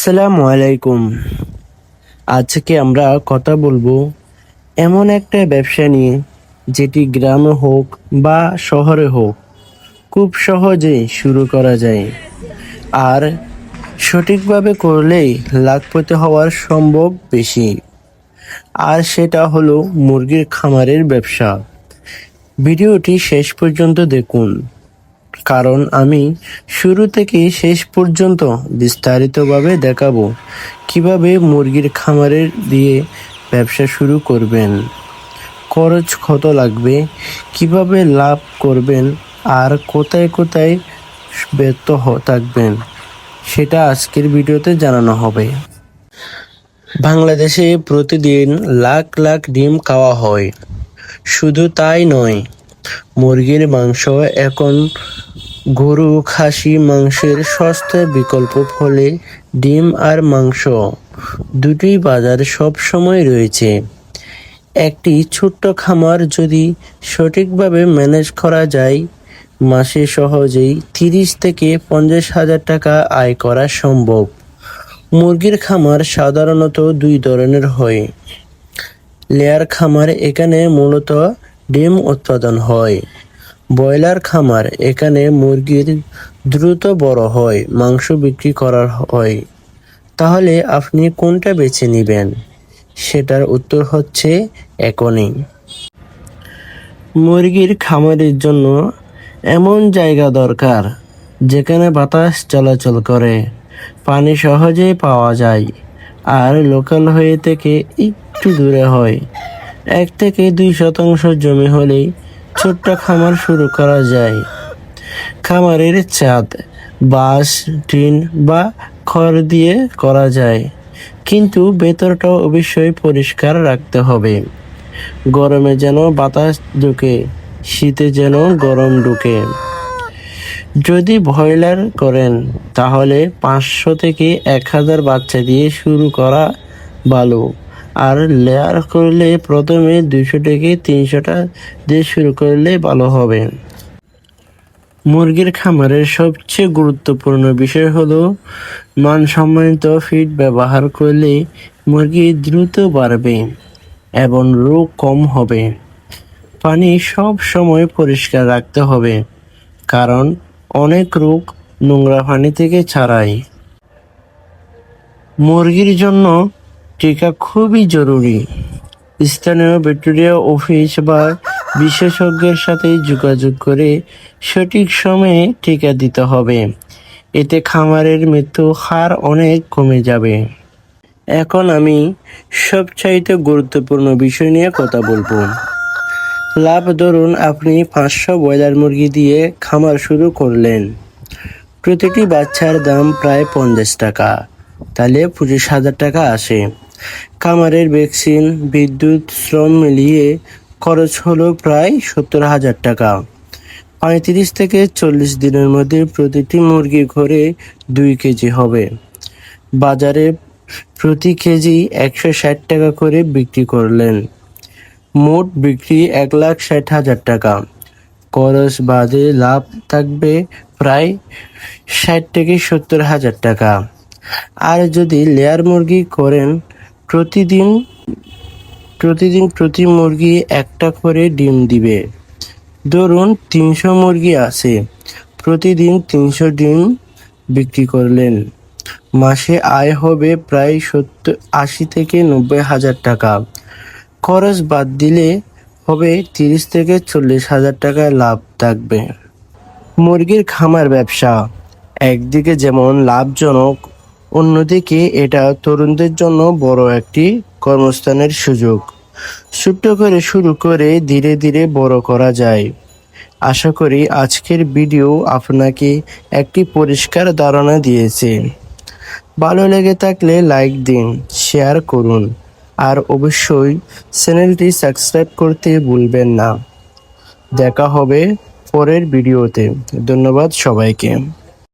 আসসালামু আলাইকুম। আজকে আমরা কথা বলবো এমন একটা ব্যবসা নিয়ে যেটি গ্রামে হোক বা শহরে হোক খুব সহজেই শুরু করা যায়, আর সঠিকভাবে করলেই লাখপতি হওয়ার সম্ভব বেশি। আর সেটা হলো মুরগির খামারের ব্যবসা। ভিডিওটি শেষ পর্যন্ত দেখুন, কারণ আমি শুরু থেকে শেষ পর্যন্ত বিস্তারিতভাবে দেখাবো কিভাবে মুরগির খামারের দিয়ে ব্যবসা শুরু করবেন, খরচ কত লাগবে, কিভাবে লাভ করবেন, আর কোথায় কোথায় ব্যর্থ থাকবেন সেটা আজকের ভিডিওতে জানানো হবে। বাংলাদেশে প্রতিদিন লাখ লাখ ডিম খাওয়া হয়। শুধু তাই নয়, মুরগির মাংস এখন গরু খাসি মাংসের সস্তা বিকল্প, ফলে ডিম আর মাংস দুটোই বাজারে সব সময় রয়েছে। একটি ছোট্ট খামার যদি সঠিকভাবে ম্যানেজ করা যায়, মাসে সহজেই 30 থেকে 50,000 টাকা আয় করা সম্ভব। মুরগির খামার সাধারণত দুই ধরনের হয়। লেয়ার খামার, এখানে মূলত ডিম উৎপাদন হয়। ব্রয়লার খামার, এখানে মুরগির দ্রুত বড় হয়, মাংস বিক্রি করা হয়। তাহলে আপনি কোনটা বেছে নেবেন? সেটার উত্তর হচ্ছে এখনই। মুরগির খামারের জন্য এমন জায়গা দরকার যেখানে বাতাস চলাচল করে, পানি সহজেই পাওয়া যায়, আর লোকাল হয়ে থেকে একটু দূরে হয়। 1 থেকে 2% জমি হলেই ছোট্ট খামার শুরু করা যায়। খামারের ছাদ বাঁশ, টিন বা খড় দিয়ে করা যায়, কিন্তু ভেতরটাও অবশ্যই পরিষ্কার রাখতে হবে। গরমে যেন বাতাস ঢুকে, শীতে যেন গরম ঢুকে। যদি ব্রয়লার করেন তাহলে 500 থেকে 1000 বাচ্চা দিয়ে শুরু করা ভালো। আর লেয়ার করলে প্রথমে 200 থেকে 300টা দিয়ে শুরু করলে ভালো হবে। মুরগির খামারের সবচেয়ে গুরুত্বপূর্ণ বিষয় হলো মানসম্মত ফিড ব্যবহার করলে মুরগি দ্রুত বাড়বে এবং রোগ কম হবে। পানি সব সময় পরিষ্কার রাখতে হবে, কারণ অনেক রোগ নোংরা পানি থেকে ছড়ায়। মুরগির জন্য টিকা খুবই জরুরি। স্থানীয় ভেটেরিনারি অফিস বা বিশেষজ্ঞের সাথে যোগাযোগ করে সঠিক সময়ে টিকা দিতে হবে। এতে খামারের মৃত্যু হার অনেক কমে যাবে। এখন আমি সবচাইতে গুরুত্বপূর্ণ বিষয় নিয়ে কথা বলবো। লাভ। ধরুন আপনি 500 ব্রয়লার মুরগি দিয়ে খামার শুরু করলেন। প্রতিটি বাচ্চার দাম প্রায় 50 টাকা, তাহলে 25,000 টাকা আসে। খামারের ভ্যাকসিন, বিদ্যুৎ, শ্রম মিলিয়ে খরচ হলো প্রায় 70,000 টাকা। 35 থেকে 40 দিনের মধ্যে প্রতিটি মুরগি ঘরে 2 কেজি হবে। বাজারে প্রতি কেজি 160 টাকা করে বিক্রি করলেন। মোট বিক্রি 1,60,000 টাকা। খরচ বাদে লাভ থাকবে প্রায় 60 থেকে 70,000 টাকা। আর যদি লেয়ার মুরগি করেন, প্রতিদিন প্রতি মুরগি একটা করে ডিম দিবে। ধরুন 300 মুরগি আছে, প্রতিদিন 300 ডিম বিক্রি করলেন। মাসে আয় হবে প্রায় 80 থেকে 90,000 টাকা। খরচ বাদ দিলে হবে 30 থেকে 40,000 টাকা লাভ থাকবে। মুরগির খামার ব্যবসা একদিকে যেমন লাভজনক, অন্যদিকে এটা তরুণদের জন্য বড় একটি কর্মস্থানের সুযোগ। ছোট্ট করে শুরু করে ধীরে ধীরে বড় করা যায়। আশা করি আজকের ভিডিও আপনাকে একটি পরিষ্কার ধারণা দিয়েছে। ভালো লেগে থাকলে লাইক দিন, শেয়ার করুন, আর অবশ্যই চ্যানেলটি সাবস্ক্রাইব করতে ভুলবেন না। দেখা হবে পরের ভিডিওতে। ধন্যবাদ সবাইকে।